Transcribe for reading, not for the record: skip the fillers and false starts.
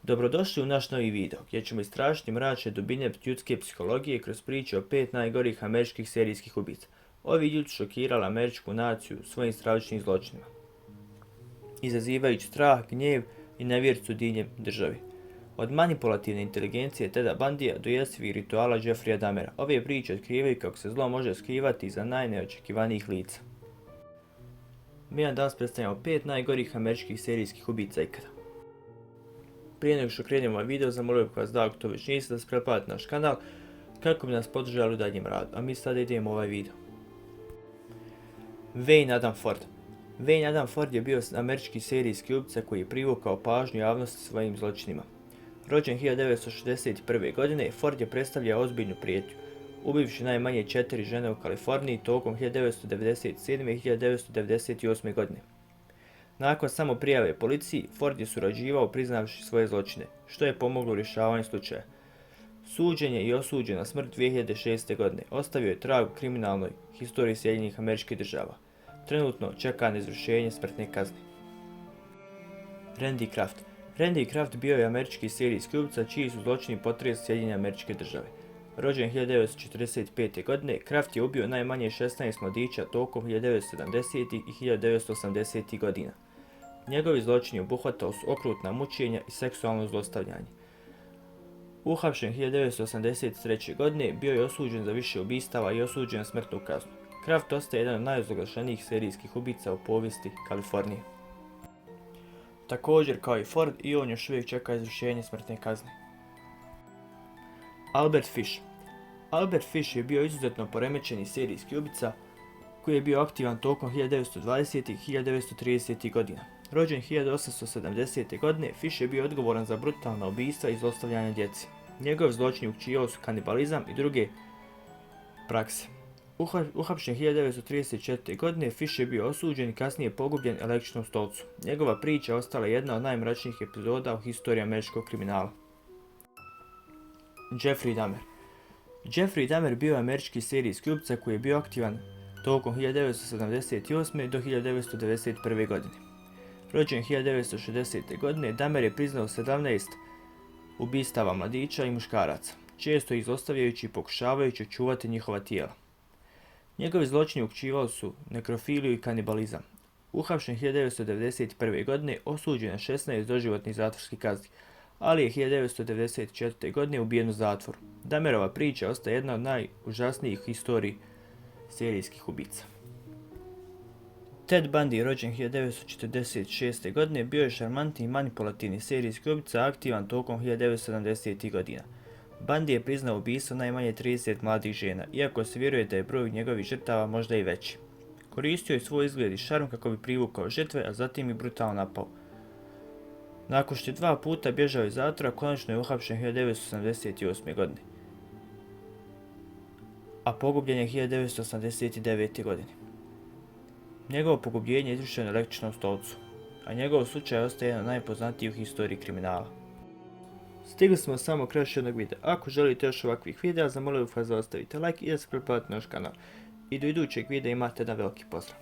Dobrodošli u naš novi video, gdje ćemo istražiti mračne dubine ljudske psihologije kroz priče o 5 najgorih američkih serijskih ubica. Ovi ljudi su šokirali američku naciju svojim stravičnim zločinima, izazivajući strah, gnjev i nevjericu diljem državi. Od manipulativne inteligencije Teda Bundya do jesivih rituala Jeffreya Dahmera, ove priče otkrivaju kako se zlo može skrivati iza najneočekivanijih lica. Mi vam danas predstavljamo 5 najgorih američkih serijskih ubica ikada. Prije nego što krenemo ovaj video, zamolio bih vas da ako to već niste, da se pretplatite naš kanal kako bi nas podržali u daljem radu, a mi sada idemo u ovaj video. Wayne Adam Ford. Wayne Adam Ford je bio američki serijski ubica koji je privukao pažnju javnosti svojim zločinima. Rođen 1961. godine, Ford je predstavljao ozbiljnu prijetnju, ubivši najmanje 4 žene u Kaliforniji tokom 1997. i 1998. godine. Nakon samo prijave policiji, Ford je surađivao priznavši svoje zločine, što je pomoglo u rješavanju slučaja. Suđen je i osuđen na smrt 2006. godine, ostavio je trag u kriminalnoj historiji Sjedinjenih Američkih Država. Trenutno čeka na izvršenje smrtne kazne. Randy Kraft. Randy Kraft bio je američki serijski ubica čiji su zločini potresli Sjedinjene Američke Države. Rođen 1945. godine, Kraft je ubio najmanje 16 mladića tokom 1970. i 1980. godina. Njegovi zločini obuhvatali su okrutna mučenja i seksualno zlostavljanje. Uhapšen 1983. godine, bio je osuđen za više ubistava i osuđen na smrtnu kaznu. Kraft ostaje jedan od najozloglašenijih serijskih ubica u povijesti Kalifornije. Također kao i Ford, i on još uvijek čeka izvršenje smrtne kazne. Albert Fish. Albert Fish je bio izuzetno poremećeni serijski ubica koji je bio aktivan tokom 1920. i 1930. godina. Rođen 1870. godine, Fish je bio odgovoran za brutalna ubistva i zlostavljanje djece. Njegov zločini uključivali su kanibalizam i druge prakse. Uhapšen 1934. godine, Fish je bio osuđen i kasnije pogubljen električnom stolcu. Njegova priča ostala jedna od najmračnijih epizoda u historiji američkog kriminala. Jeffrey Dahmer. Jeffrey Dahmer bio je američki serijski ubica koji je bio aktivan tokom 1978. do 1991. godine. Rođen 1960. godine, Dahmer je priznao 17 ubistava mladića i muškaraca, često ih zlostavljajući i pokušavajući čuvati njihova tijela. Njegovi zločini uključivali su nekrofiliju i kanibalizam. Uhapšen 1991. godine, osuđen na 16 doživotnih zatvorskih kazni, ali je 1994. godine ubijen u zatvoru. Dahmerova priča ostaje jedna od najužasnijih historiji serijskih ubica. Ted Bundy, rođen 1946. godine, bio je šarmantni i manipulativni serijski ubica aktivan tokom 1970. godina. Bundy je priznao ubistvo najmanje 30 mladih žena, iako se vjeruje da je broj njegovih žrtava možda i veći. Koristio je svoj izgled i šarm kako bi privukao žrtve, a zatim i brutalno napao. Nakon što je 2 puta bježao iz zatvora, konačno je uhapšen 1988. godine, a pogubljen je 1989. godine. Njegovo pogubljenje je izvršeno na električnom stolcu, a njegov slučaj ostaje jedan od najpoznatijih u historiji kriminala. Stigli smo samo kraj još jednog videa. Ako želite još ovakvih videa, zamolio bih vas da ostavite like i da se pretplatite na naš kanal. I do idućeg videa imate jedan veliki pozdrav.